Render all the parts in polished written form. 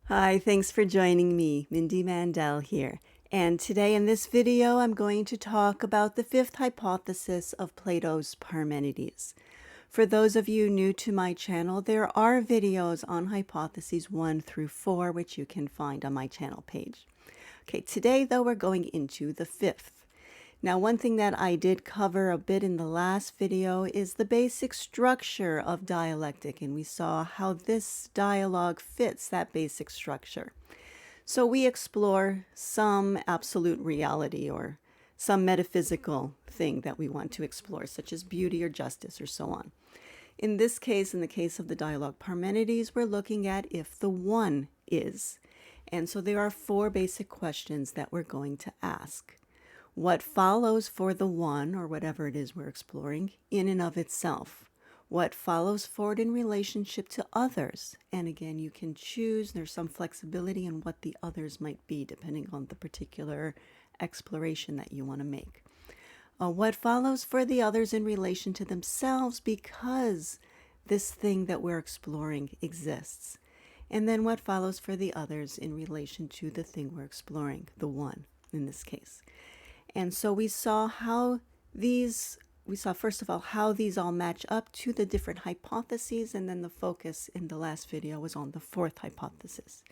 Hi, thanks for joining me. Mindy Mandell here. And today in this video, I'm going to talk about the fifth hypothesis of Plato's Parmenides. For those of you new to my channel, there are videos on hypotheses 1 through 4, which you can find on my channel page. Okay, today though, we're going into the fifth. Now, one thing that I did cover a bit in the last video is the basic structure of dialectic, and we saw how this dialogue fits that basic structure. So we explore some absolute reality or some metaphysical thing that we want to explore, such as beauty or justice or so on. In this case, in the case of the dialogue Parmenides, we're looking at if the one is. And so there are 4 basic questions that we're going to ask. What follows for the one, or whatever it is we're exploring, in and of itself? What follows for it in relationship to others? And again, you can choose, there's some flexibility in what the others might be, depending on the particular exploration that you want to make. What follows for the others in relation to themselves, because this thing that we're exploring exists. And then what follows for the others in relation to the thing we're exploring, the one in this case. And so we saw first of all how these all match up to the different hypotheses, and then the focus in the last video was on the 4th hypothesis.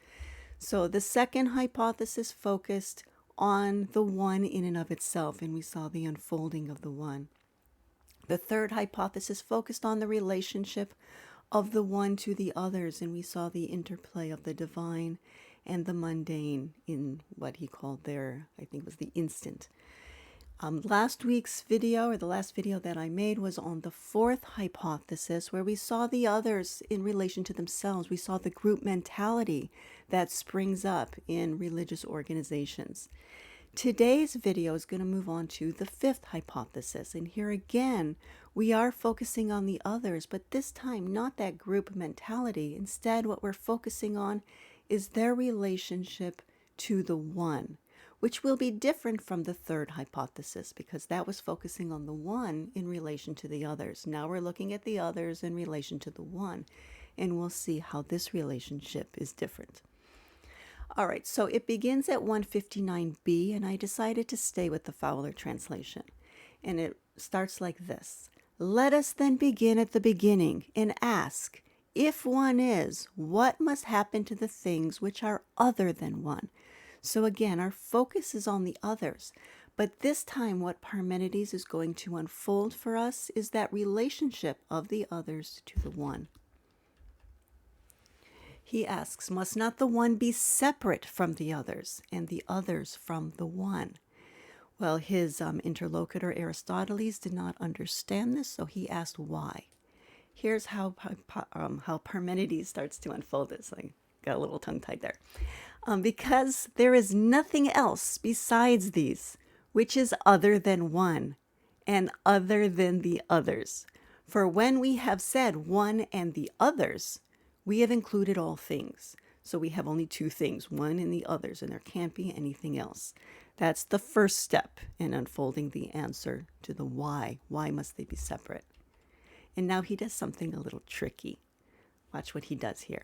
So the second hypothesis focused on the one in and of itself, and we saw the unfolding of the one. The 3rd hypothesis focused on the relationship of the one to the others, and we saw the interplay of the divine and the mundane in what he called there, I think it was the instant. Last week's video, or the last video that I made, was on the 4th hypothesis, where we saw the others in relation to themselves. We saw the group mentality that springs up in religious organizations. Today's video is going to move on to the 5th hypothesis, and here again we are focusing on the others, but this time not that group mentality. Instead, what we're focusing on is their relationship to the one, which will be different from the 3rd hypothesis, because that was focusing on the one in relation to the others. Now we're looking at the others in relation to the one, and we'll see how this relationship is different. All right, so it begins at 159b, and I decided to stay with the Fowler translation. And it starts like this. Let us then begin at the beginning and ask, if one is, what must happen to the things which are other than one? So again, our focus is on the others, but this time what Parmenides is going to unfold for us is that relationship of the others to the one. He asks, must not the one be separate from the others, and the others from the one? Well, his interlocutor Aristoteles did not understand this, so he asked why. Here's how Parmenides starts to unfold this. I got a little tongue-tied there. Because there is nothing else besides these, which is other than one, and other than the others. For when we have said one and the others, we have included all things. So we have only 2 things, one and the others, and there can't be anything else. That's the first step in unfolding the answer to the why. Why must they be separate? And now he does something a little tricky. Watch what he does here.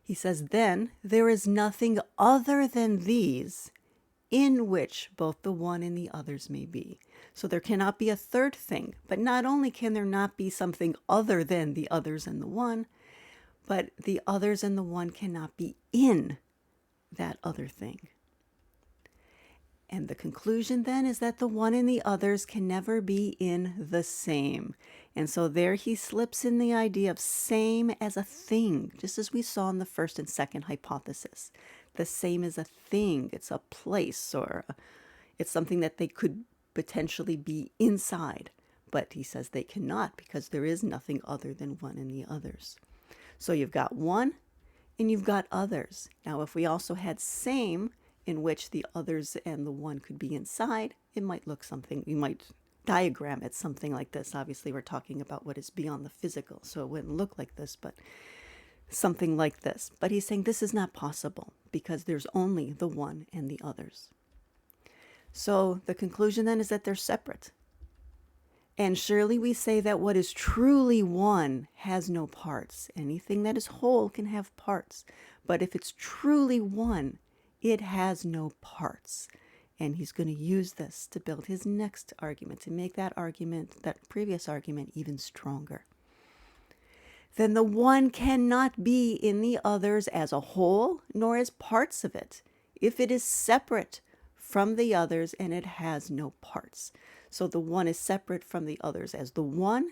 He says, then there is nothing other than these in which both the one and the others may be. So there cannot be a 3rd thing, but not only can there not be something other than the others and the one, but the others and the one cannot be in that other thing. And the conclusion then is that the one and the others can never be in the same. And so there he slips in the idea of same as a thing, just as we saw in the 1st and 2nd hypothesis. The same as a thing, it's a place, or it's something that they could potentially be inside. But he says they cannot, because there is nothing other than one and the others. So you've got one and you've got others. Now, if we also had same, in which the others and the one could be inside, it might look something, you might diagram it something like this. Obviously, we're talking about what is beyond the physical, so it wouldn't look like this, but something like this. But he's saying this is not possible, because there's only the one and the others. So the conclusion then is that they're separate. And surely we say that what is truly one has no parts. Anything that is whole can have parts, But if it's truly one, it has no parts. And he's going to use this to build his next argument, to make that argument, that previous argument, even stronger. Then the one cannot be in the others as a whole, nor as parts of it, if it is separate from the others and it has no parts. So the one is separate from the others as the one.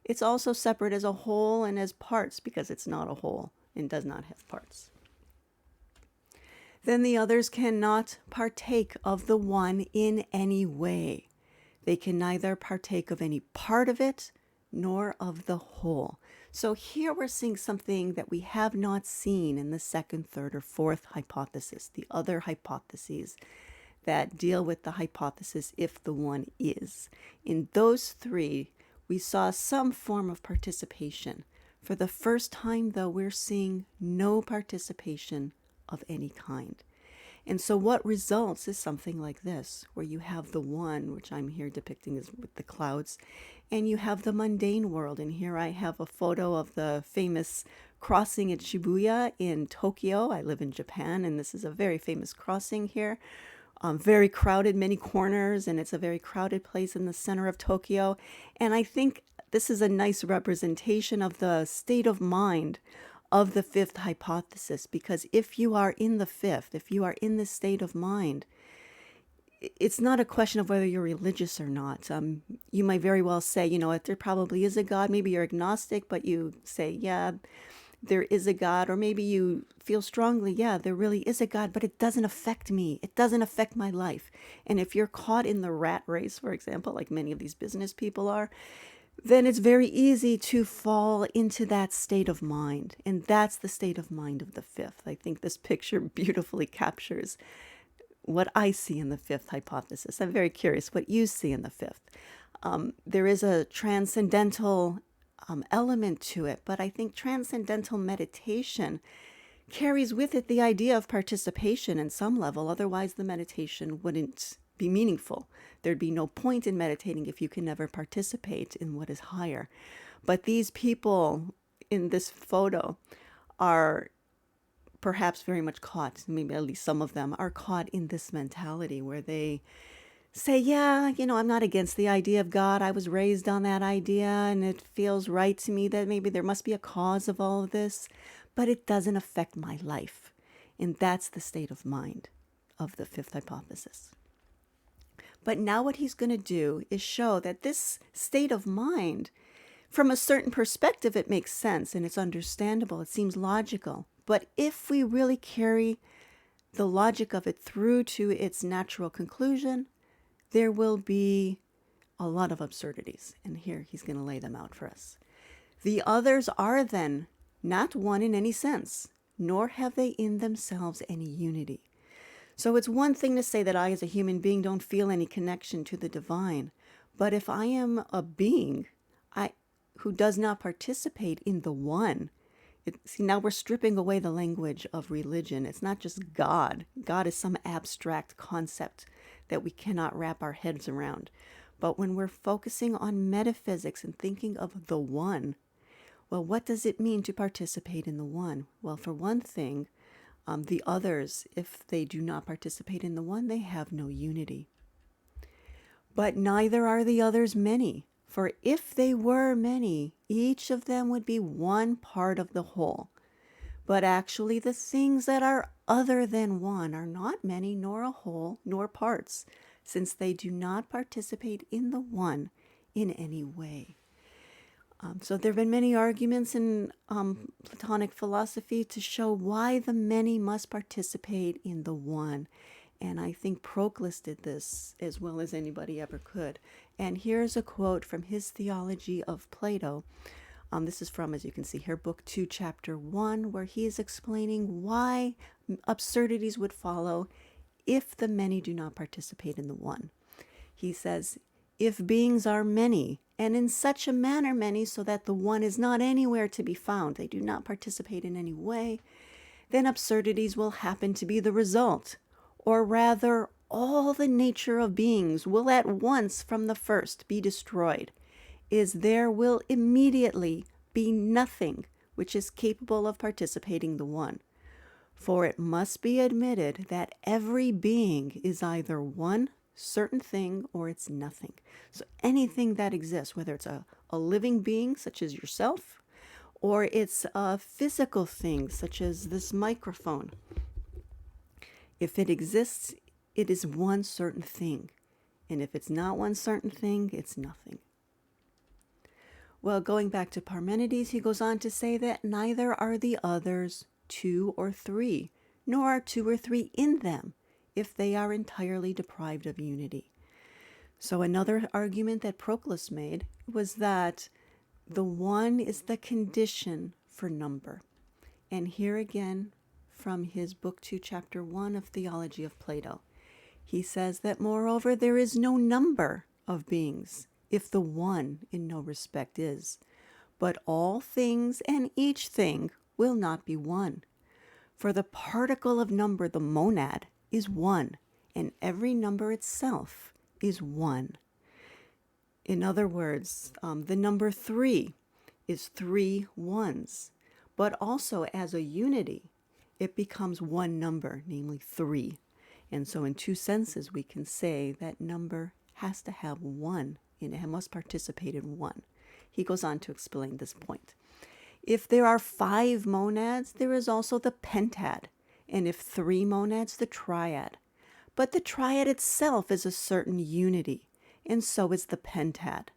It's also separate as a whole and as parts, because it's not a whole and does not have parts. Then the others cannot partake of the one in any way. They can neither partake of any part of it nor of the whole. So here we're seeing something that we have not seen in the second, third, or fourth hypothesis, the other hypotheses that deal with the hypothesis if the one is. In those three, we saw some form of participation. For the first time, though, we're seeing no participation of any kind. And so what results is something like this, where you have the one, which I'm here depicting is with the clouds, and you have the mundane world. And here I have a photo of the famous crossing at Shibuya in Tokyo. I live in Japan, and this is a very famous crossing here. Very crowded, many corners, and it's a very crowded place in the center of Tokyo. And I think this is a nice representation of the state of mind of the fifth hypothesis, because if you are in the fifth, if you are in this state of mind, it's not a question of whether you're religious or not. You might very well say, if there probably is a God, maybe you're agnostic, but you say, yeah, there is a God, or maybe you feel strongly, yeah, there really is a God, but it doesn't affect me. It doesn't affect my life. And if you're caught in the rat race, for example, like many of these business people are, then it's very easy to fall into that state of mind. And that's the state of mind of the fifth. I think this picture beautifully captures what I see in the fifth hypothesis. I'm very curious what you see in the fifth. There is a transcendental element to it, but I think transcendental meditation carries with it the idea of participation in some level. Otherwise, the meditation wouldn't be meaningful. There'd be no point in meditating if you can never participate in what is higher. But these people in this photo are perhaps very much caught, maybe at least some of them are caught in this mentality where they say, yeah, I'm not against the idea of God. I was raised on that idea, and it feels right to me that maybe there must be a cause of all of this, but it doesn't affect my life. And that's the state of mind of the fifth hypothesis. But now what he's going to do is show that this state of mind, from a certain perspective, it makes sense and it's understandable. It seems logical. But if we really carry the logic of it through to its natural conclusion, there will be a lot of absurdities. And here he's going to lay them out for us. The others are then not one in any sense, nor have they in themselves any unity. So it's one thing to say that I as a human being don't feel any connection to the divine. But if I am a being who does not participate in the one, see, now we're stripping away the language of religion. It's not just God. God is some abstract concept that we cannot wrap our heads around. But when we're focusing on metaphysics and thinking of the one, well, what does it mean to participate in the one? Well, for one thing, the others, if they do not participate in the one, they have no unity. But neither are the others many. For if they were many, each of them would be one part of the whole. But actually the things that are other than one are not many, nor a whole, nor parts, since they do not participate in the one in any way. So there have been many arguments in Platonic philosophy to show why the many must participate in the one. And I think Proclus did this as well as anybody ever could. And here's a quote from his Theology of Plato. This is from, as you can see here, Book 2, Chapter 1, where he is explaining why absurdities would follow if the many do not participate in the one. He says, if beings are many, and in such a manner many so that the one is not anywhere to be found, they do not participate in any way, then absurdities will happen to be the result. Or rather, all the nature of beings will at once from the first be destroyed, as there will immediately be nothing which is capable of participating the one. For it must be admitted that every being is either one certain thing or it's nothing. So anything that exists, whether it's a living being such as yourself, or it's a physical thing such as this microphone, if it exists, it is one certain thing. And if it's not one certain thing, it's nothing. Well, going back to Parmenides, he goes on to say that neither are the others two or three, nor are two or three in them, if they are entirely deprived of unity. So another argument that Proclus made was that the one is the condition for number. And here again, from his book 2, chapter 1 of Theology of Plato, he says that moreover there is no number of beings, if the one in no respect is. But all things and each thing will not be one. For the particle of number, the monad, is one, and every number itself is one. In other words, the number 3 is 3 ones, but also as a unity, it becomes one number, namely 3. And so in two senses, we can say that number has to have one, and it must participate in one. He goes on to explain this point. If there are 5 monads, there is also the pentad, and if 3 monads, the triad. But the triad itself is a certain unity, and so is the pentad.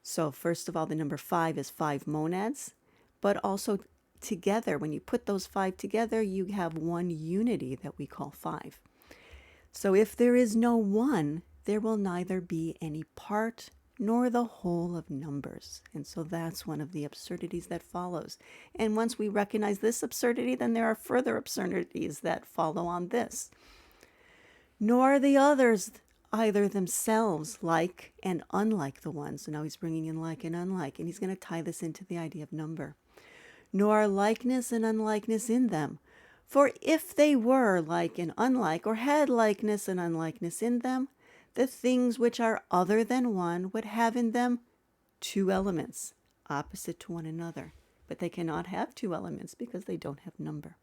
So first of all, the number 5 is 5 monads, but also together, when you put those 5 together, you have one unity that we call 5. So if there is no one, there will neither be any part nor the whole of numbers. And so that's one of the absurdities that follows. And once we recognize this absurdity, then there are further absurdities that follow on this. Nor are the others either themselves like and unlike the one. So now he's bringing in like and unlike, and he's going to tie this into the idea of number. Nor are likeness and unlikeness in them. For if they were like and unlike, or had likeness and unlikeness in them, the things which are other than one would have in them 2 elements, opposite to one another. But they cannot have 2 elements because they don't have number.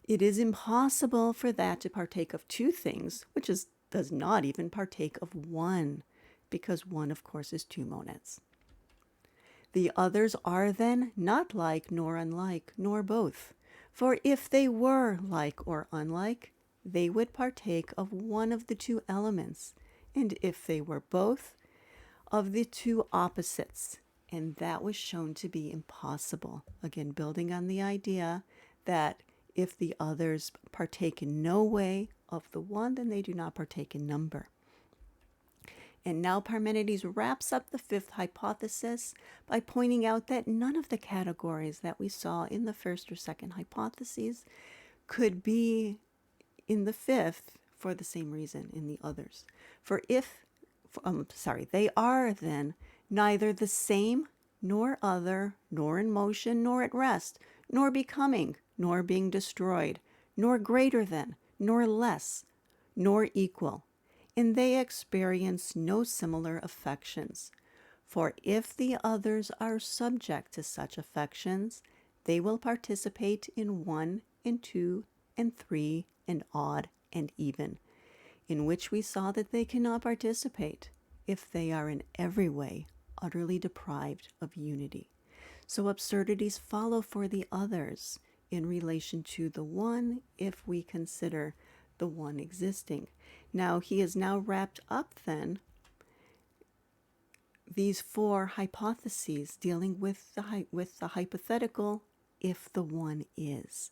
It is impossible for that to partake of 2 things, which does not even partake of one, because one, of course, is 2 monads. The others are then not like nor unlike, nor both. For if they were like or unlike, they would partake of one of the 2 elements, and if they were both, of the 2 opposites. And that was shown to be impossible. Again, building on the idea that if the others partake in no way of the one, then they do not partake in number. And now Parmenides wraps up the 5th hypothesis by pointing out that none of the categories that we saw in the 1st or 2nd hypotheses could be in the 5th for the same reason in the others. They are then neither the same, nor other, nor in motion, nor at rest, nor becoming, nor being destroyed, nor greater than, nor less, nor equal. And they experience no similar affections. For if the others are subject to such affections, they will participate in 1 and 2 and 3 and odd and even, in which we saw that they cannot participate if they are in every way utterly deprived of unity. So absurdities follow for the others in relation to the one if we consider the one existing. Now he has now wrapped up then these 4 hypotheses dealing with the hypothetical if the one is.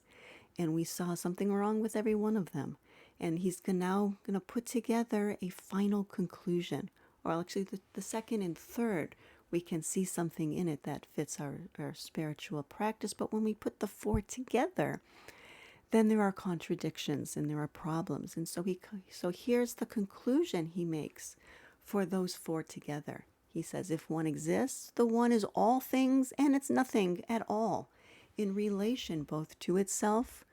And we saw something wrong with every one of them. And he's now going to put together a final conclusion. Or actually the 2nd and 3rd, we can see something in it that fits our spiritual practice. But when we put the 4 together, then there are contradictions and there are problems. And so here's the conclusion he makes for those 4 together. He says, if one exists, the one is all things and it's nothing at all, in relation both to itself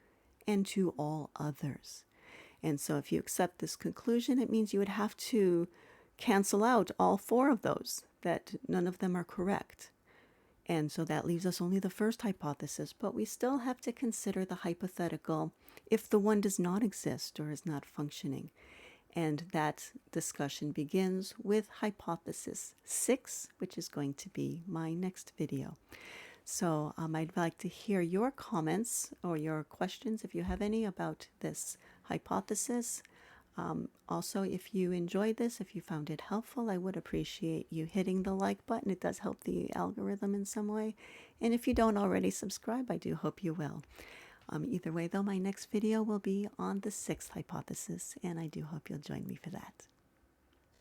and to all others. And so if you accept this conclusion, it means you would have to cancel out all 4 of those, that none of them are correct. And so that leaves us only the first hypothesis, but we still have to consider the hypothetical if the one does not exist or is not functioning. And that discussion begins with hypothesis 6, which is going to be my next video. So I'd like to hear your comments or your questions, if you have any, about this hypothesis. Also, if you enjoyed this, if you found it helpful, I would appreciate you hitting the like button. It does help the algorithm in some way. And if you don't already subscribe, I do hope you will. Either way, though, my next video will be on the 6th hypothesis, and I do hope you'll join me for that.